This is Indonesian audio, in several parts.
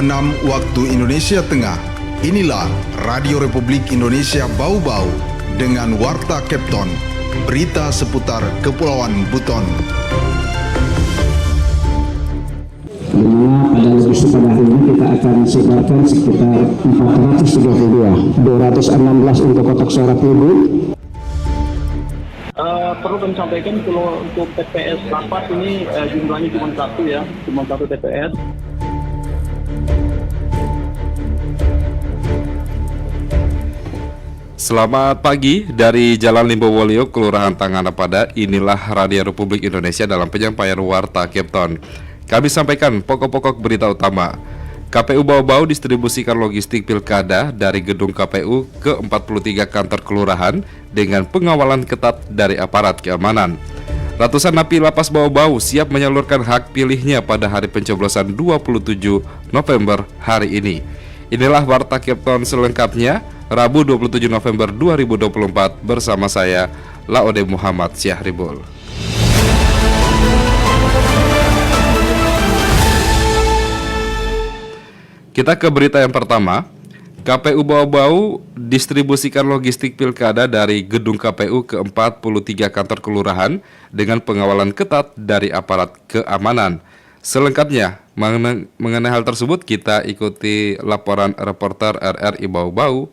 6 waktu Indonesia Tengah. Inilah Radio Republik Indonesia Bau-Bau dengan Warta Kepton, berita seputar Kepulauan Buton. Dimana pada lokasi pada hari ini kita akan sebarkan sekitar 432, 216 untuk kotak suara pilgub. Perlu kami sampaikan kalau untuk TPS Lapas ini jumlahnya cuma satu ya, cuma satu TPS. Selamat pagi dari Jalan Limbowolio, Kelurahan Tanganapada. Inilah Radio Republik Indonesia dalam penyampaian Warta Kepton. Kami sampaikan pokok-pokok berita utama. KPU Bau-Bau distribusikan logistik pilkada dari gedung KPU ke 43 kantor kelurahan dengan pengawalan ketat dari aparat keamanan. Ratusan napi lapas Bau-Bau siap menyalurkan hak pilihnya pada hari pencoblosan 27 November hari ini. Inilah Warta Kepton selengkapnya, Rabu 27 November 2024 bersama saya, Laode Muhammad Syahribul. Kita ke berita yang pertama. KPU Bau-Bau distribusikan logistik pilkada dari gedung KPU ke 43 kantor kelurahan dengan pengawalan ketat dari aparat keamanan. Selengkapnya, mengenai hal tersebut kita ikuti laporan reporter RRI Bau-Bau,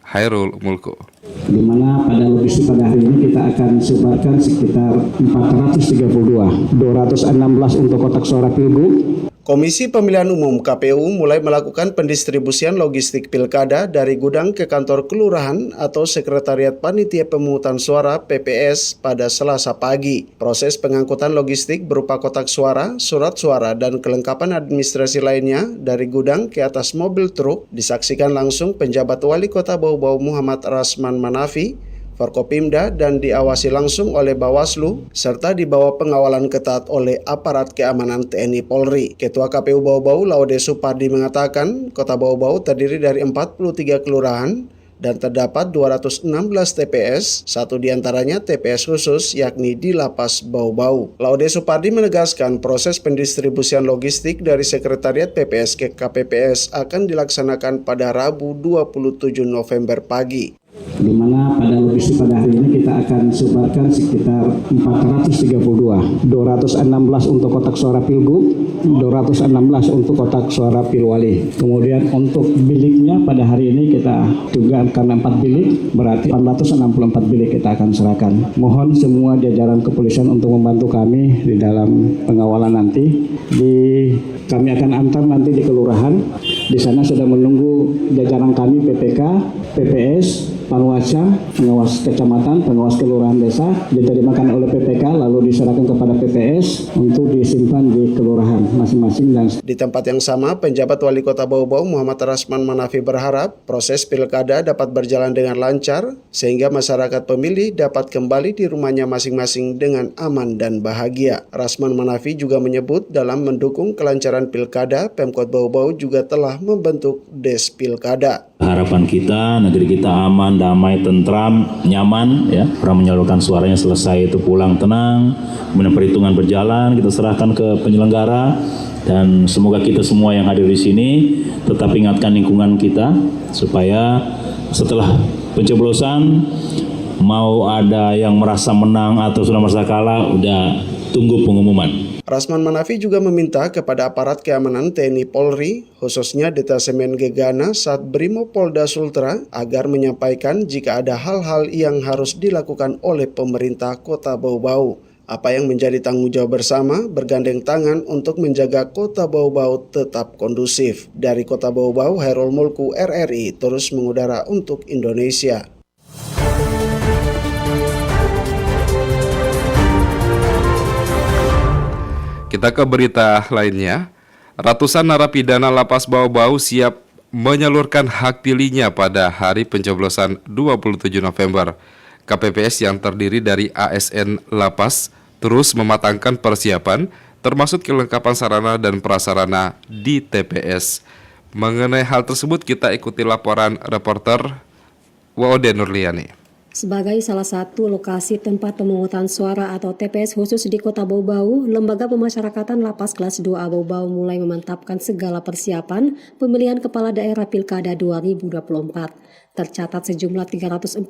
Hairul Mulku. Di mana pada lokasi pada hari ini kita akan sebarkan sekitar 432, 216 untuk kotak suara pilgub. Komisi Pemilihan Umum KPU mulai melakukan pendistribusian logistik pilkada dari gudang ke kantor kelurahan atau Sekretariat Panitia Pemungutan Suara (PPS) pada Selasa pagi. Proses pengangkutan logistik berupa kotak suara, surat suara, dan kelengkapan administrasi lainnya dari gudang ke atas mobil truk disaksikan langsung penjabat Wali Kota Bau-Bau Muhammad Rasman Manafi, Forkopimda, dan diawasi langsung oleh Bawaslu serta di bawah pengawalan ketat oleh aparat keamanan TNI Polri. Ketua KPU Bau-Bau Laude Supardi mengatakan Kota Bau-Bau terdiri dari 43 kelurahan dan terdapat 216 TPS, satu diantaranya TPS khusus yakni di Lapas Bau-Bau. Laude Supardi menegaskan proses pendistribusian logistik dari Sekretariat PPS ke KPPS akan dilaksanakan pada Rabu 27 November pagi. Di mana pada lokasi pada hari ini kita akan sebarkan sekitar 432, 216 untuk kotak suara pilgub, 216 untuk kotak suara pilwali. Kemudian untuk biliknya pada hari ini kita juga karena 4 bilik, berarti 464 bilik kita akan serahkan. Mohon semua jajaran kepolisian untuk membantu kami di dalam pengawalan nanti. Kami akan antar nanti di kelurahan. Di sana sudah menunggu jajaran kami PPK, PPS, Panwascam, pengawas kecamatan, pengawas kelurahan desa, diterimakan oleh PPK lalu diserahkan kepada PPS untuk disimpan di kelurahan masing-masing. Dan di tempat yang sama, penjabat Wali Kota Bau-Bau Muhammad Rasman Manafi berharap proses pilkada dapat berjalan dengan lancar sehingga masyarakat pemilih dapat kembali di rumahnya masing-masing dengan aman dan bahagia. Rasman Manafi juga menyebut dalam mendukung kelancaran pilkada, Pemkot Bau-Bau juga telah membentuk Des Pilkada. Harapan kita negeri kita aman, damai, tentram, nyaman ya. Orang menyalurkan suaranya selesai itu pulang tenang. Kemudian perhitungan berjalan, kita serahkan ke penyelenggara dan semoga kita semua yang hadir di sini tetap ingatkan lingkungan kita supaya setelah pencoblosan mau ada yang merasa menang atau sudah merasa kalah, udah tunggu pengumuman. Rasman Manafi juga meminta kepada aparat keamanan TNI Polri, khususnya Detasemen Gegana Sat Brimopolda Sultra, agar menyampaikan jika ada hal-hal yang harus dilakukan oleh pemerintah Kota Bau-Bau. Apa yang menjadi tanggung jawab bersama bergandeng tangan untuk menjaga Kota Bau-Bau tetap kondusif. Dari Kota Bau-Bau, Hairul Mulku, RRI, terus mengudara untuk Indonesia. Kita ke berita lainnya. Ratusan narapidana Lapas Bau-Bau siap menyalurkan hak pilihnya pada hari pencoblosan 27 November. KPPS yang terdiri dari ASN Lapas terus mematangkan persiapan termasuk kelengkapan sarana dan prasarana di TPS. Mengenai hal tersebut kita ikuti laporan reporter Waode Nurliani. Sebagai salah satu lokasi tempat pemungutan suara atau TPS khusus di Kota Bau-Bau, Lembaga Pemasyarakatan Lapas Kelas 2A Bau-Bau mulai memantapkan segala persiapan pemilihan kepala daerah Pilkada 2024. Tercatat sejumlah 346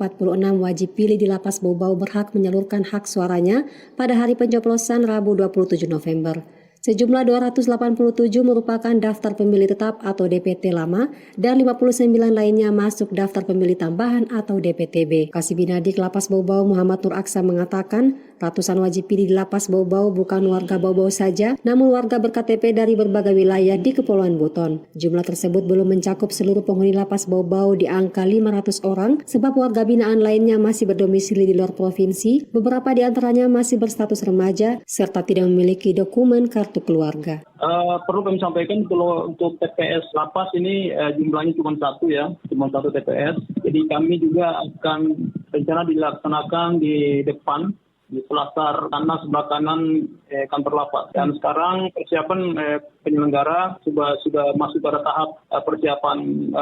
wajib pilih di Lapas Bau-Bau berhak menyalurkan hak suaranya pada hari pencoblosan Rabu 27 November. Sejumlah 287 merupakan daftar pemilih tetap atau DPT lama dan 59 lainnya masuk daftar pemilih tambahan atau DPTB. Kasibinadik Lapas Bau-Bau Muhammad Nur Aksa mengatakan, ratusan wajib pilih di Lapas Bau-Bau bukan warga Bau-Bau saja, namun warga berKTP dari berbagai wilayah di Kepulauan Buton. Jumlah tersebut belum mencakup seluruh penghuni Lapas Bau-Bau di angka 500 orang, sebab warga binaan lainnya masih berdomisili di luar provinsi, beberapa di antaranya masih berstatus remaja, serta tidak memiliki dokumen kartu keluarga. Perlu kami sampaikan kalau untuk TPS Lapas ini jumlahnya cuma satu TPS. Jadi kami juga akan rencana dilaksanakan di depan, di selasar tanah sebelah kanan kantor Lapas. Dan sekarang persiapan penyelenggara sudah masuk pada tahap persiapan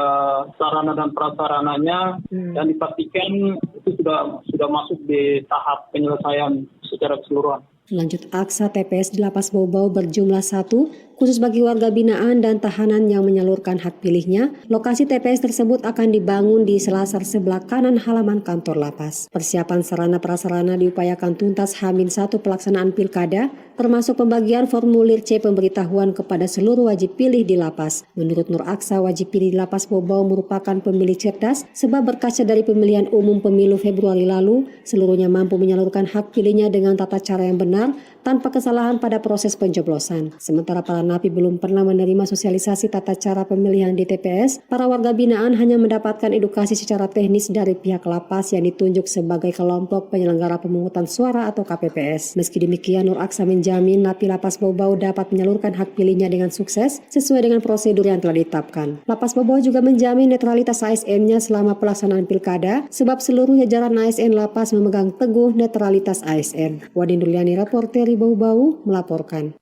sarana dan prasarananya dan dipastikan itu sudah masuk di tahap penyelesaian secara keseluruhan. Lanjut Aksa, TPS di Lapas Bau-Bau berjumlah 1, khusus bagi warga binaan dan tahanan yang menyalurkan hak pilihnya. Lokasi TPS tersebut akan dibangun di selasar sebelah kanan halaman kantor Lapas. Persiapan sarana prasarana diupayakan tuntas H-1 pelaksanaan pilkada, termasuk pembagian formulir C pemberitahuan kepada seluruh wajib pilih di Lapas. Menurut Nur Aksa, wajib pilih di Lapas Bau-Bau merupakan pemilih cerdas, sebab berkaca dari pemilihan umum pemilu Februari lalu, seluruhnya mampu menyalurkan hak pilihnya dengan tata cara yang benar, tanpa kesalahan pada proses pencoblosan. Sementara para napi belum pernah menerima sosialisasi tata cara pemilihan di TPS, para warga binaan hanya mendapatkan edukasi secara teknis dari pihak Lapas yang ditunjuk sebagai kelompok penyelenggara pemungutan suara atau KPPS. Meski demikian, Nur Aksa menjamin napi Lapas Bau-Bau dapat menyalurkan hak pilihnya dengan sukses sesuai dengan prosedur yang telah ditetapkan. Lapas Bau-Bau juga menjamin netralitas ASN-nya selama pelaksanaan pilkada, sebab seluruh jajaran ASN Lapas memegang teguh netralitas ASN. Wadin Duliani, reporter Bau-Bau melaporkan.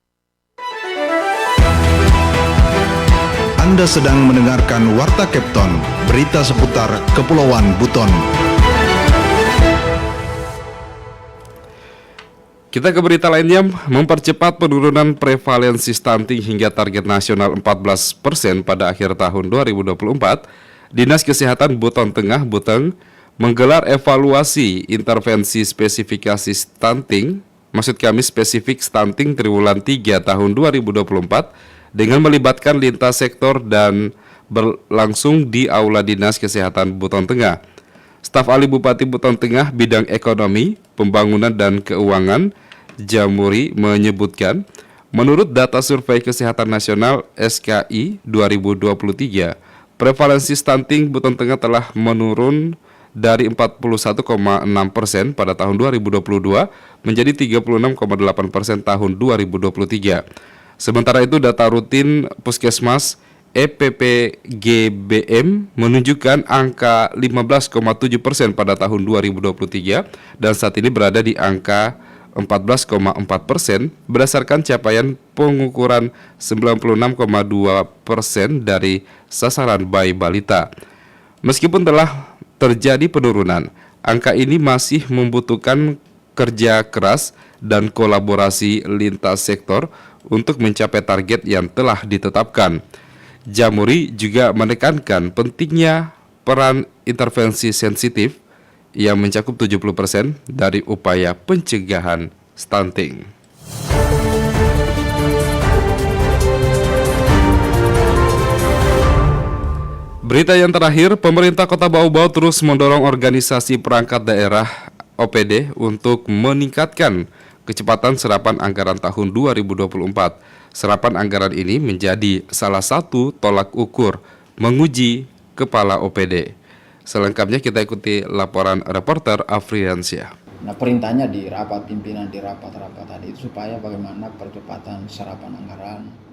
Anda sedang mendengarkan Warta Kepton, berita seputar Kepulauan Buton. Kita ke berita lainnya, mempercepat penurunan prevalensi stunting hingga target nasional 14% pada akhir tahun 2024, Dinas Kesehatan Buton Tengah Buteng menggelar evaluasi intervensi spesifikasi stunting, spesifik stunting triwulan 3 tahun 2024 dengan melibatkan lintas sektor dan berlangsung di Aula Dinas Kesehatan Buton Tengah. Staf ahli Bupati Buton Tengah bidang ekonomi, pembangunan dan keuangan, Jamuri menyebutkan, menurut data Survei Kesehatan Nasional SKI 2023, prevalensi stunting Buton Tengah telah menurun dari 41,6% pada tahun 2022 menjadi 36,8% tahun 2023. Sementara itu data rutin Puskesmas EPPGBM menunjukkan angka 15,7% pada tahun 2023 dan saat ini berada di angka 14,4% berdasarkan capaian pengukuran 96,2% dari sasaran bayi balita. Meskipun telah terjadi penurunan, angka ini masih membutuhkan kerja keras dan kolaborasi lintas sektor untuk mencapai target yang telah ditetapkan. Jamuri juga menekankan pentingnya peran intervensi sensitif yang mencakup 70% dari upaya pencegahan stunting. Berita yang terakhir, pemerintah Kota Bau-Bau terus mendorong organisasi perangkat daerah OPD untuk meningkatkan kecepatan serapan anggaran tahun 2024. Serapan anggaran ini menjadi salah satu tolak ukur menguji kepala OPD. Selengkapnya kita ikuti laporan reporter Afriansyah. Nah, perintahnya di rapat pimpinan, di rapat-rapat tadi supaya bagaimana percepatan serapan anggaran.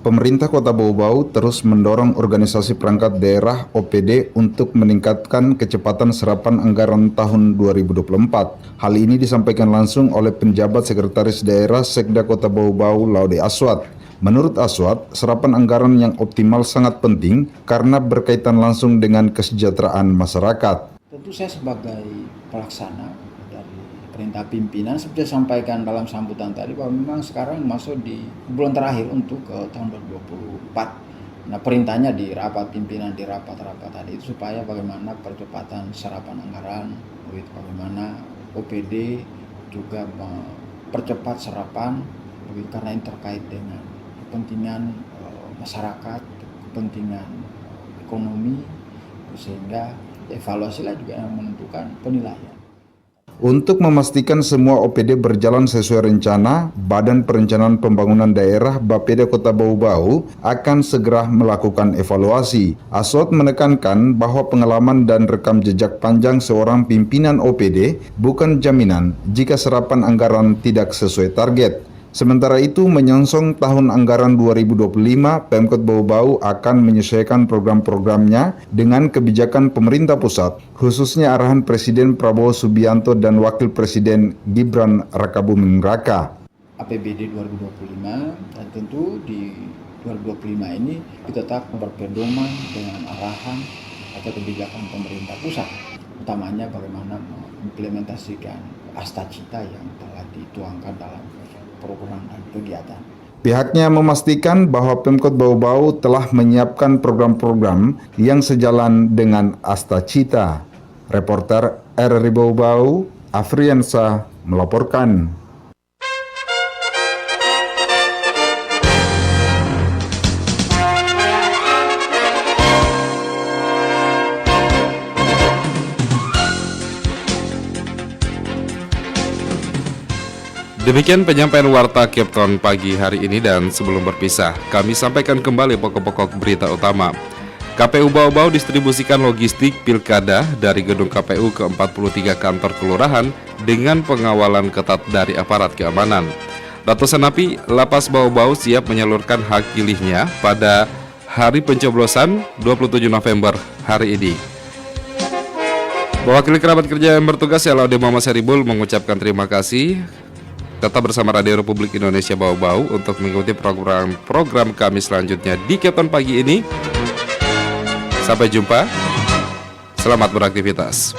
Pemerintah Kota Bau-Bau terus mendorong organisasi perangkat daerah OPD untuk meningkatkan kecepatan serapan anggaran tahun 2024. Hal ini disampaikan langsung oleh penjabat Sekretaris Daerah Sekda Kota Bau-Bau Laude Aswad. Menurut Aswad, serapan anggaran yang optimal sangat penting karena berkaitan langsung dengan kesejahteraan masyarakat. tentu saya sebagai pelaksana dari perintah pimpinan seperti sampaikan dalam sambutan tadi bahwa memang sekarang masuk di bulan terakhir untuk ke tahun 2024. Nah, perintahnya di rapat pimpinan, di rapat-rapat tadi itu supaya bagaimana percepatan serapan anggaran, begitu bagaimana OPD juga mempercepat serapan, begitu karena ini terkait dengan kepentingan masyarakat, kepentingan ekonomi, sehingga evaluasilah juga yang menentukan penilaian. Untuk memastikan semua OPD berjalan sesuai rencana, Badan Perencanaan Pembangunan Daerah Bapeda Kota Bau-Bau akan segera melakukan evaluasi. Aswad menekankan bahwa pengalaman dan rekam jejak panjang seorang pimpinan OPD bukan jaminan jika serapan anggaran tidak sesuai target. Sementara itu, menyongsong tahun anggaran 2025, Pemkot Bau-Bau akan menyesuaikan program-programnya dengan kebijakan pemerintah pusat, khususnya arahan Presiden Prabowo Subianto dan Wakil Presiden Gibran Rakabuming Raka. APBD 2025 dan tentu di 2025 ini kita tetap berpedoman dengan arahan atau kebijakan pemerintah pusat, utamanya bagaimana mengimplementasikan Astacita yang telah dituangkan dalam program dan kegiatan. Pihaknya memastikan bahwa Pemkot Bau-Bau telah menyiapkan program-program yang sejalan dengan Astacita. Reporter RRI Bau-Bau, Afriansa melaporkan. Demikian penyampaian Warta Kepton pagi hari ini, dan sebelum berpisah, kami sampaikan kembali pokok-pokok berita utama. KPU Bau-Bau distribusikan logistik pilkada dari gedung KPU ke 43 kantor kelurahan dengan pengawalan ketat dari aparat keamanan. Ratusan napi Lapas Bau-Bau siap menyalurkan hak pilihnya pada hari pencoblosan 27 November hari ini. Mewakili kerabat kerja yang bertugas, saya Laude Muhammad Seribul mengucapkan terima kasih. Tetap bersama Radio Republik Indonesia Bau-Bau untuk mengikuti program kami selanjutnya di Kepton pagi ini. Sampai jumpa. Selamat beraktivitas.